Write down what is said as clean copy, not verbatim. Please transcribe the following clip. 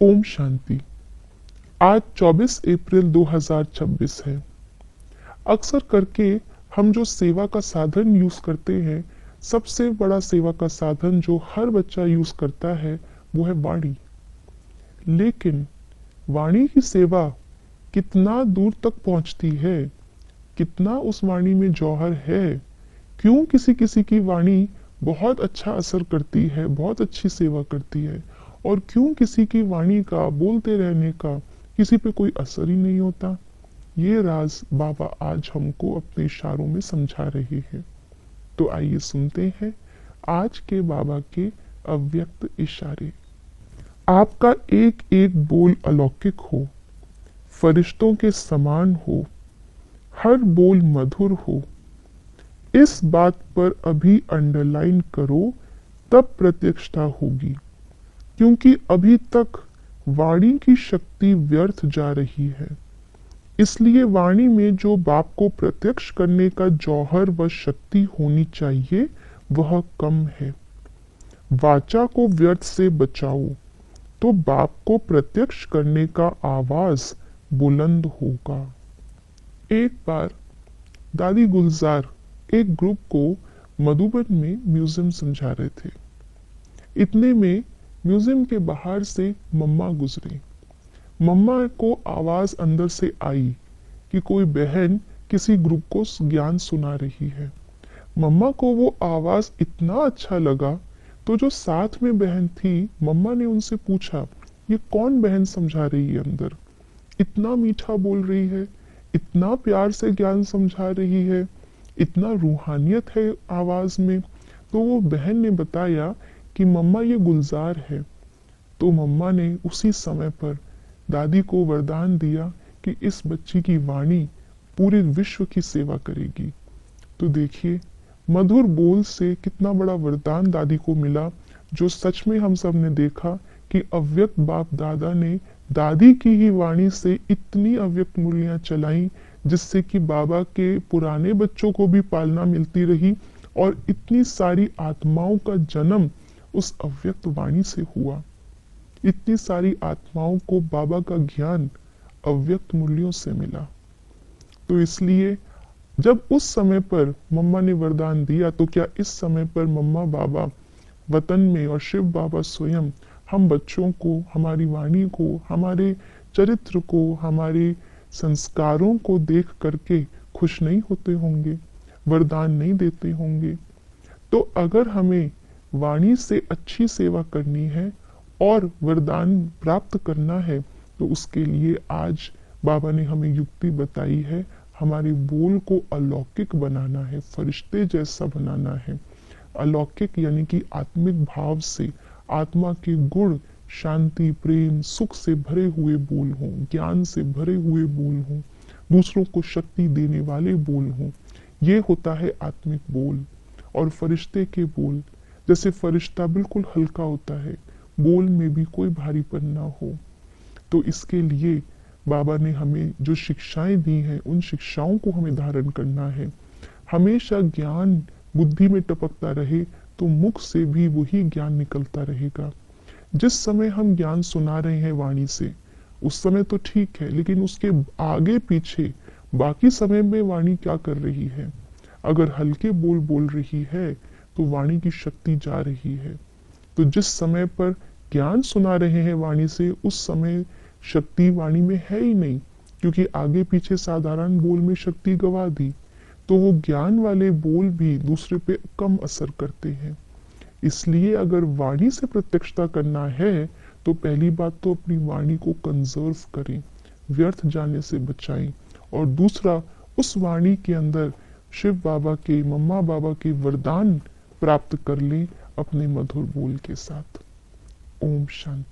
ओम शांति। आज 24 अप्रैल 2026 है। अक्सर करके हम जो सेवा का साधन यूज करते हैं, सबसे बड़ा सेवा का साधन जो हर बच्चा यूज करता है वो है वाणी। लेकिन वाणी की सेवा कितना दूर तक पहुंचती है, कितना उस वाणी में जौहर है, क्यों किसी किसी की वाणी बहुत अच्छा असर करती है, बहुत अच्छी सेवा करती है, और क्यों किसी की वाणी का बोलते रहने का किसी पे कोई असर ही नहीं होता। ये राज बाबा आज हमको अपने इशारों में समझा रहे हैं। तो आइए सुनते हैं आज के बाबा के अव्यक्त इशारे। आपका एक एक बोल अलौकिक हो, फरिश्तों के समान हो, हर बोल मधुर हो। इस बात पर अभी अंडरलाइन करो, तब प्रत्यक्षता होगी। क्योंकि अभी तक वाणी की शक्ति व्यर्थ जा रही है। इसलिए वाणी में जो बाप को प्रत्यक्ष करने का जौहर व शक्ति होनी चाहिए वह कम है। वाचा को व्यर्थ से बचाओ तो बाप को प्रत्यक्ष करने का आवाज बुलंद होगा। एक बार दादी गुलजार एक ग्रुप को मधुबन में म्यूजियम समझा रहे थे। इतने में म्यूजियम के बाहर से मम्मा गुजरी। मम्मा को आवाज अंदर से आई कि कोई बहन किसी ग्रुप को ज्ञान सुना रही है। मम्मा को वो आवाज इतना अच्छा लगा, तो जो साथ में बहन थी, मम्मा ने उनसे पूछा, ये कौन बहन समझा रही है अंदर? इतना मीठा बोल रही है, इतना प्यार से ज्ञान समझा रही है, इतना रूहानियत है आवाज में। तो वो बहन ने बताया कि मम्मा ये गुलजार है। तो मम्मा ने उसी समय पर दादी को वरदान दिया कि इस बच्ची की वाणी पूरे विश्व की सेवा करेगी। तो देखिए, मधुर बोल से कितना बड़ा वरदान दादी को मिला, जो सच में हम सब ने देखा कि अव्यक्त बाप दादा ने दादी की ही वाणी से इतनी अव्यक्त मूल्यां चलाई, जिससे कि बाबा के पुराने बच्चों को भी पालना मिलती रही और इतनी सारी आत्माओं का जन्म उस अव्यक्त वाणी से हुआ। इतनी सारी आत्माओं को बाबा का ज्ञान अव्यक्त मूल्यों से मिला। तो इसलिए जब उस समय पर मम्मा ने वरदान दिया, तो क्या इस समय पर मम्मा बाबा वतन में और शिव बाबा स्वयं हम बच्चों को, हमारी वाणी को, हमारे चरित्र को, हमारे संस्कारों को देख करके खुश नहीं होते होंगे, वरदान नहीं देते होंगे? तो अगर हमें वाणी से अच्छी सेवा करनी है और वरदान प्राप्त करना है, तो उसके लिए आज बाबा ने हमें युक्ति बताई है। हमारे बोल को अलौकिक बनाना है, फरिश्ते जैसा बनाना है। अलौकिक यानी कि आत्मिक भाव से, आत्मा के गुण, शांति, प्रेम, सुख से भरे हुए बोल हों, ज्ञान से भरे हुए बोल हों, दूसरों को शक्ति देने वाले बोल हों। ये होता है आत्मिक बोल। और फरिश्ते के बोल, जैसे फरिश्ता बिल्कुल हल्का होता है, बोल में भी कोई भारीपन ना हो। तो इसके लिए बाबा ने हमें जो शिक्षाएं दी हैं, उन शिक्षाओं को हमें धारण करना है। हमेशा ज्ञान बुद्धि में टपकता रहे तो मुख से भी वही ज्ञान निकलता रहेगा। जिस समय हम ज्ञान सुना रहे हैं वाणी से, उस समय तो ठीक है, लेकिन उसके आगे पीछे बाकी समय में वाणी क्या कर रही है? अगर हल्के बोल बोल रही है तो वाणी की शक्ति जा रही है। तो जिस समय पर ज्ञान सुना रहे हैं वाणी से, उस समय शक्ति वाणी में है ही नहीं, क्योंकि आगे पीछे साधारण बोल में शक्ति गवा दी। तो वो ज्ञान वाले बोल भी दूसरे पे कम असर करते हैं। इसलिए अगर वाणी से प्रत्यक्षता करना है, तो पहली बात तो अपनी वाणी को कंजर्व करें, व्यर्थ जाने से बचाएं। और दूसरा, उस वाणी के अंदर शिव बाबा के, मम्मा बाबा के वरदान प्राप्त कर लें अपने मधुर बोल के साथ। ओम शांति।